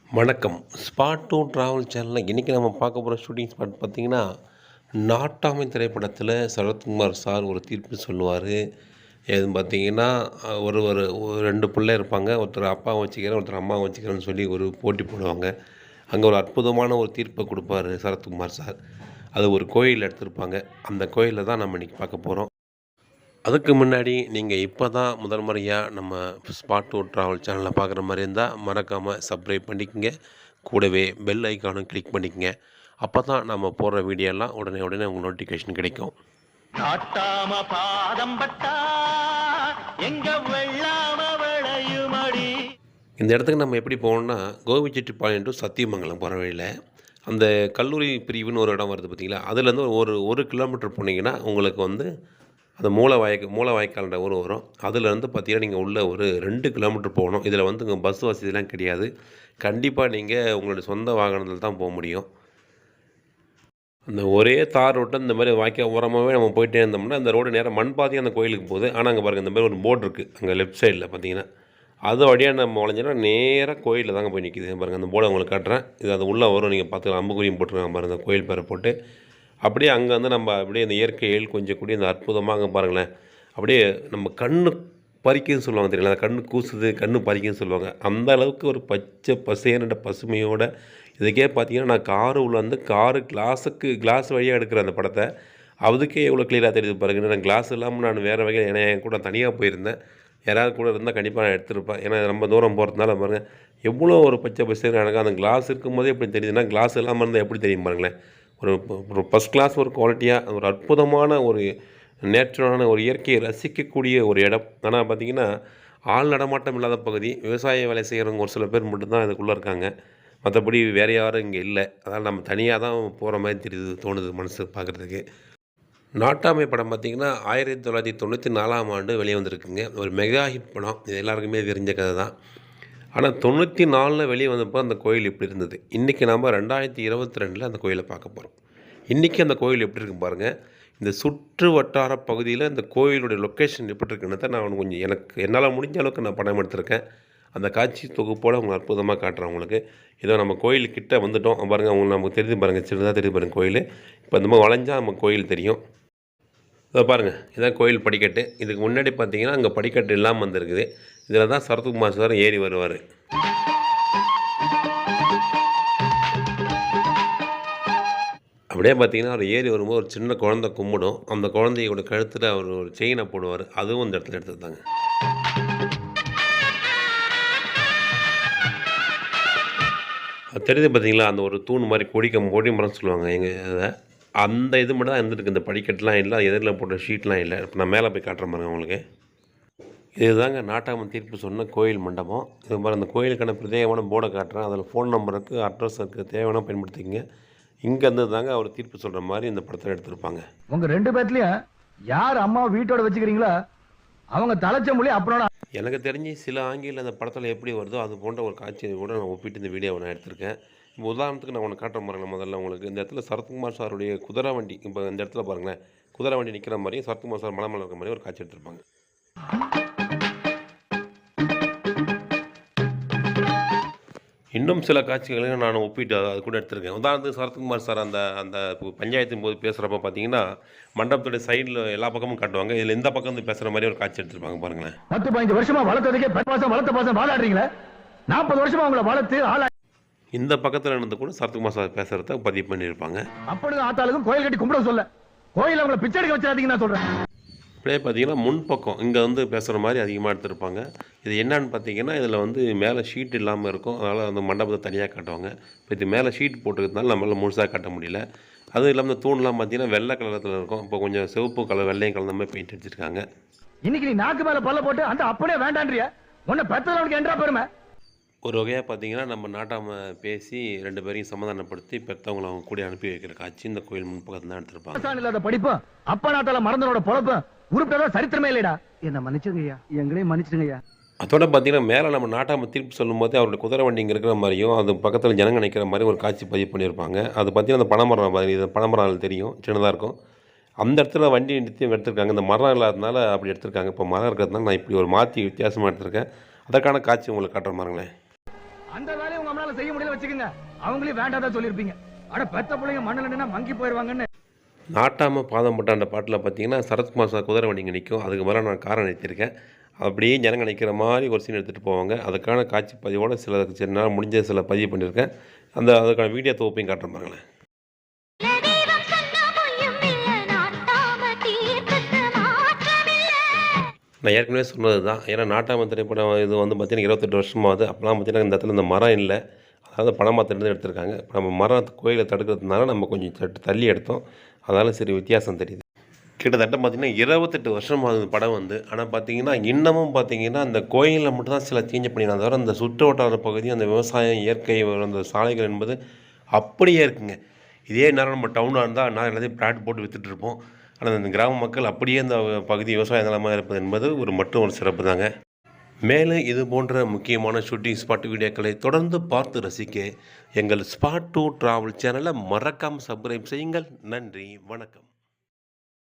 வணக்கம். Spot two travel சேனலில் இன்றைக்கி நம்ம பார்க்க போகிற ஷூட்டிங் ஸ்பாட் பார்த்திங்கன்னா, நாட்டாமை திரைப்படத்தில் சரத்குமார் சார் ஒரு தீர்ப்பு சொல்லுவார். எதுன்னு பார்த்தீங்கன்னா, ஒரு ஒரு 2 பிள்ளை இருப்பாங்க. ஒருத்தர் அப்பாவை வச்சுக்கிறேன், ஒருத்தர் அம்மாவை வச்சுக்கிறேன்னு சொல்லி ஒரு போட்டி போடுவாங்க. அங்கே ஒரு அற்புதமான ஒரு தீர்ப்பை கொடுப்பாரு சரத்குமார் சார். அது ஒரு கோயிலில் எடுத்திருப்பாங்க. அந்த கோயிலில் தான் நம்ம இன்றைக்கி பார்க்க போகிறோம். அதுக்கு முன்னாடி நீங்கள் இப்போ தான் முதல் முறையாக நம்ம ஸ்பாட் டூ ட்ராவல் சேனலில் பார்க்குற மாதிரி இருந்தால் மறக்காமல் சப்ஸ்கிரைப் பண்ணிக்கங்க. கூடவே பெல் ஐக்கானும் கிளிக் பண்ணிக்கங்க. அப்போ தான் நம்ம போடுற வீடியோலாம் உடனே உங்களுக்கு நோட்டிஃபிகேஷன் கிடைக்கும். நாட்டாம பாதம் பட்டா எங்க வெள்ளாம விளையுமடி. இந்த இடத்துக்கு நம்ம எப்படி போகணும்னா, கோபிச்செட்டிப்பாளையம் டு சத்தியமங்கலம் போகிற வழியில் அந்த கல்லூரி பிரிவுன்னு ஒரு இடம் வருது பார்த்தீங்களா, அதுலேருந்து ஒரு கிலோமீட்டர் போனீங்கன்னா உங்களுக்கு வந்து அந்த மூலவாய்க்கால்ன்ற ஊர் வரும். அதுலேருந்து பார்த்தீங்கன்னா நீங்கள் உள்ளே ஒரு 2 கிலோமீட்டர் போகணும். இதில் வந்து இங்கே பஸ் வசதிலாம் கிடையாது. கண்டிப்பாக நீங்கள் உங்களுடைய சொந்த வாகனத்தில் தான் போக முடியும். அந்த ஒரே தார் ரோட்டை இந்த மாதிரி வாய்க்கால் ஓரமாகவே நம்ம போயிட்டே இருந்தோம்னா அந்த ரோடு நேராக மண் பாதையும் அந்த கோயிலுக்கு போகுது. ஆனால் அங்கே பாருங்கள், இந்த மாதிரி ஒரு போர்டு இருக்குது அங்கே லெஃப்ட் சைடில் பார்த்தீங்கன்னா. அது வழியாக நம்ம வளைஞ்சோன்னா நேராக கோயிலில் தாங்க போய் நிற்கிது. பாருங்கள், அந்த போர்டை உங்களுக்கு காட்டுறேன். இது அது உள்ளே வரும். நீங்கள் பார்த்துக்கலாம், அம்புக்குறியும் போட்டுருக்காங்க பாருங்கள், அந்த கோயில் பேரை போட்டு. அப்படியே அங்கே வந்து நம்ம அப்படியே இந்த இயற்கையில் கொஞ்சம் கூடிய இந்த அற்புதமாக அங்கே பாருங்களேன், அப்படியே நம்ம கண்ணு பறிக்குதுன்னு சொல்லுவாங்க தெரியல, கண்ணு கூசுது, கண்ணு பறிக்குதுன்னு சொல்லுவாங்க. அந்த அளவுக்கு ஒரு பச்சை பசேர்ன்ற பசுமையோட இதுக்கே பார்த்தீங்கன்னா, நான் காரு உள்ள வந்து கிளாஸ் வழியாக எடுக்கிறேன் அந்த படத்தை. அதுக்கே எவ்வளோ கிளியராக தெரியுது பாருங்கள். நான் கிளாஸ் இல்லாமல் நான் வேறு வகையில், ஏன்னா என் கூட தனியாக போயிருந்தேன். யாராவது கூட இருந்தால் கண்டிப்பாக நான் எடுத்துருப்பேன். ஏன்னா ரொம்ப தூரம் போகிறதுனால பாருங்கள் எவ்வளோ ஒரு பச்சை பசேர்னு. எனக்கு அந்த கிளாஸ் இருக்கும்போதே எப்படி தெரியுதுன்னா, கிளாஸ் இல்லாமல் இருந்தால் எப்படி தெரியும் பாருங்களேன். ஒரு ஃபஸ்ட் கிளாஸ் ஒரு குவாலிட்டியாக ஒரு அற்புதமான ஒரு நேச்சுரலான ஒரு இயற்கையை ரசிக்கக்கூடிய ஒரு இடம். ஆனால் பார்த்திங்கன்னா, ஆள் நடமாட்டம் இல்லாத பகுதி. விவசாய வேலை செய்கிறவங்க ஒரு சில பேர் மட்டும்தான் இதுக்குள்ளே இருக்காங்க. மற்றபடி வேறு யாரும் இங்கே இல்லை. அதனால் நம்ம தனியாக தான் போகிற மாதிரி தோணுது மனசு பார்க்குறதுக்கு. நாட்டாமை படம் பார்த்திங்கன்னா 1994ஆம் ஆண்டு வெளியே வந்திருக்குங்க. ஒரு மெகா ஹிட் படம். இது எல்லாருக்குமே தெரிஞ்ச கதை தான். ஆனால் 94 வெளியே வந்தப்போ அந்த கோயில் இப்படி இருந்தது. இன்றைக்கி நம்ம 2022 அந்த கோயிலை பார்க்க போகிறோம். இன்றைக்கி அந்த கோயில் எப்படி இருக்குது பாருங்கள். இந்த சுற்று வட்டார பகுதியில் இந்த கோயிலுடைய லொக்கேஷன் எப்படி இருக்குன்னு நான் கொஞ்சம் என்னால் முடிஞ்ச அளவுக்கு நான் படம் எடுத்திருக்கேன். அந்த காட்சி தொகுப்போடு அவங்க அற்புதமாக காட்டுறேன் உங்களுக்கு. ஏதோ நம்ம கோயிலுக்கிட்ட வந்துவிட்டோம் பாருங்கள். அவங்க நமக்கு தெரிஞ்சு பாருங்கள், சின்னதாக தெரியுது பாருங்கள் கோயில். இப்போ இந்த மாதிரி வளைஞ்சால் நம்ம கோயில் தெரியும். இதை பாருங்கள், இதான் கோயில் படிக்கட்டு. இதுக்கு முன்னாடி பார்த்தீங்கன்னா அங்கே படிக்கட்டு இல்லாமல் வந்துருக்குது. இதில் தான் சரத்குமார் சார் ஏறி வருவார். அப்படியே பார்த்தீங்கன்னா அவர் ஏறி வரும்போது ஒரு சின்ன குழந்தை கும்பிடும். அந்த குழந்தையோட கழுத்தில் அவர் ஒரு செயினை போடுவார். அதுவும் இந்த இடத்துல எடுத்துதாங்க. அது தெரியுது பார்த்தீங்களா, அந்த ஒரு தூண் மாதிரி கொடி மரம் சொல்லுவாங்க எங்கள் இதை. அந்த இது மட்டும் தான் இருந்துருக்கு. இந்த படிக்கட்டுலாம் இல்லை, எதிரில் போட்ட ஷீட்லாம் இல்லை. இப்போ நான் மேலே போய் காட்டுற மாதிரி உங்களுக்கு. இதுதாங்க நாட்டாமை தீர்ப்பு சொன்ன கோயில் மண்டபம். இது மாதிரி அந்த கோயிலுக்கான பிரத்யேகமான போர்டை காட்டுறேன். அதில் ஃபோன் நம்பருக்கு, அட்ரஸ் இருக்குது, தேவையான பயன்படுத்திக்கங்க. இங்கேருந்து தாங்க அவர் தீர்ப்பு சொல்கிற மாதிரி இந்த படத்தில் எடுத்திருப்பாங்க. உங்கள் 2 பேர்த்துலையும் யார் அம்மா வீட்டோட வச்சுக்கிறீங்களோ அவங்க தலைச்ச மொழி அப்புறம். எனக்கு தெரிஞ்சு சில ஆங்கில அந்த படத்தில் எப்படி வருதோ அது போன்ற ஒரு காட்சியை கூட நான் ஒப்பிட்டு இந்த வீடியோவை நான் எடுத்திருக்கேன். இப்போ உதாரணத்துக்கு நான் உனக்கு காட்டுற மாதிரி முதல்ல உங்களுக்கு இந்த இடத்துல சரத்குமார் சாருடைய குதிரை வண்டி, இப்போ இந்த இடத்துல பாருங்களேன், குதிரை வண்டி நிற்கிற மாதிரியும் சரத்குமார் சார் மலை இருக்கிற மாதிரி ஒரு காட்சி எடுத்திருப்பாங்க. இன்னும் சில காட்சிகளையும் நான் ஒப்பிட்டு அது கூட எடுத்திருக்கேன். உதாரணத்துக்கு சரத்குமார் சார் அந்த அந்த பஞ்சாயத்தின் போது பேசுகிறப்ப பார்த்தீங்கன்னா, மண்டபத்துடைய சைடில் எல்லா பக்கமும் காட்டுவாங்க. இதில் இந்த பக்கம் வந்து பேசுகிற மாதிரி ஒரு காட்சி எடுத்திருப்பாங்க பாருங்களேன். 10-15 வருஷமா வளர்த்ததுக்கே 10 மாதம் வளர்த்த பாசம் வாழாடுறீங்களே. 40 வருஷமா அவங்கள வளர்த்து ஆளா இந்த பக்கத்தில் இருந்து கூட சரத்குமார் சார் பேசுகிறத பதிவு பண்ணியிருப்பாங்க. அப்படி ஆத்தாளுக்கும் கோயில் கட்டி கும்பிட சொல்ல, கோயில் அவங்கள பிச்சை எடுக்க வச்சிடாதீங்க நான் சொல்கிறேன். அப்படியே பார்த்தீங்கன்னா முன்பக்கம் இங்கே வந்து பேசுகிற மாதிரி அதிகமாக எடுத்திருப்பாங்க. இது என்னன்னு பார்த்தீங்கன்னா, இதில் வந்து மேலே ஷீட் இல்லாமல் இருக்கும். அதனால் அந்த மண்டபத்தை தனியாக காட்டுவாங்க. இப்போ இது மேலே ஷீட் போட்டுக்கிறதுனால நம்மளால் முழுசாக காட்ட முடியல. அதுவும் இல்லாமல் இந்த தூண்லாம் பார்த்தீங்கன்னா வெள்ளை கலரத்தில் இருக்கும். இப்போ கொஞ்சம் சிவப்பு கலர் வெள்ளையும் கலந்த மாதிரி பெயிண்ட் அடிச்சிருக்காங்க. இன்னைக்கு நீ நாக்கு மேலே பல்ல போட்டு அந்த அப்படியே வேண்டான்றியா? உன்னை பெற்றவனுக்கு என்றா பெருமை. ஒரு வகையாக பார்த்தீங்கன்னா நம்ம நாட்டாமல் பேசி 2 பேரையும் சமாதானப்படுத்தி பெற்றவங்களை அவங்க கூட அனுப்பி வைக்கிற காட்சி இந்த கோயில் முன்பக்கத்தில் தான் எடுத்திருப்பாங்க. இல்லாத படிப்பும் அப்பா நாட்டால மறந்தனோட பொழப்பும் உருப்படா சரித்திரமே இல்லைடா. என்ன மன்னிச்சுங்கய்யா, எங்களையும் மன்னிச்சிடுங்கய்யா. அதோட பார்த்தீங்கன்னா மேலே நம்ம நாட்டாமல் தீர்ப்பு சொல்லும் போதே அவருடைய குதிரை வண்டி இங்கே இருக்கிற மாதிரியும் அது பக்கத்தில் ஜனங்க நிற்கிற மாதிரி ஒரு காட்சி பதிவு பண்ணியிருப்பாங்க. அது பார்த்தீங்கன்னா அந்த பனைமரம் மாதிரி, இது பனைமரம் தெரியும், சின்னதாக இருக்கும். அந்த இடத்துல வண்டி நிறுத்தி எடுத்திருக்காங்க. இந்த மரம் இல்லாததுனால அப்படி எடுத்திருக்காங்க. இப்போ மரம் இருக்கிறதுனால நான் இப்படி ஒரு மாற்றி வித்தியாசமாக எடுத்திருக்கேன். அதற்கான காட்சி உங்களுக்கு காட்டுற மாதிரிங்களேன். அந்த வேலையை உங்க அம்மால செய்ய முடியல வச்சுக்கோங்க. அவங்களையும் வேண்டாதான் சொல்லியிருப்பீங்க. அட பெத்த பிள்ளைங்க மண்ணில் நின்னா மங்கி போயிடுவாங்கன்னு. நாட்டாமல் பாதம் பட்டாண்ட பாட்டில் பார்த்தீங்கன்னா சரத்குமார் சார் குதிரை வண்டிங்க நிற்கும். அதுக்கு மேலே நான் காரை நிறுத்தியிருக்கேன். அப்படியே ஜனங்க நிற்கிற மாதிரி ஒரு சீன் எடுத்துகிட்டு போவாங்க. அதுக்கான காட்சி பதிவோடு சில நேரம் முடிஞ்ச சில பதிவு பண்ணியிருக்கேன். அதுக்கான வீடியோ தொகுப்பையும் காட்டுறேன் பாருங்களேன். நான் ஏற்கனவே சொன்னது தான். ஏன்னா நாட்டாம திரைப்படம் இது வந்து பார்த்தீங்கன்னா 28 வருஷமாகுது. அப்போலாம் பார்த்தீங்கன்னா இந்த இடத்துல இந்த மரம் இல்லை. அதாவது பனைமரத்துலேருந்து எடுத்திருக்காங்க. இப்போ நம்ம மரம் கோயிலை தடுக்கிறதுனால நம்ம கொஞ்சம் தள்ளி எடுத்தோம். அதனால் சரி வித்தியாசம் தெரியுது. கிட்டத்தட்ட பார்த்தீங்கன்னா 28 வருஷமாகுது இந்த படம் வந்து. ஆனால் பார்த்தீங்கன்னா இன்னமும் பார்த்தீங்கன்னா அந்த கோயிலில் மட்டும் தான் சில சேஞ்ச் பண்ணிக்கலாம். தவிர அந்த சுற்று வட்டார பகுதி, அந்த விவசாயம், இயற்கை, அந்த சாலைகள் என்பது அப்படியே இருக்குங்க. இதே நேரம் நம்ம டவுனாக இருந்தால் நான் எல்லாத்தையும் பிளாட் போட்டு விற்றுட்ருப்போம். ஆனால் இந்த கிராம மக்கள் அப்படியே இந்த பகுதி விவசாய நிலமாக இருப்பது என்பது ஒரு சிறப்பு தாங்க. மேலும் இது போன்ற முக்கியமான ஷூட்டிங் ஸ்பாட் வீடியோக்களை தொடர்ந்து பார்த்து ரசிக்க எங்கள் ஸ்பாட் டூ ட்ராவல் சேனலை மறக்காமல் சப்ஸ்கிரைப் செய்யுங்கள். நன்றி, வணக்கம்.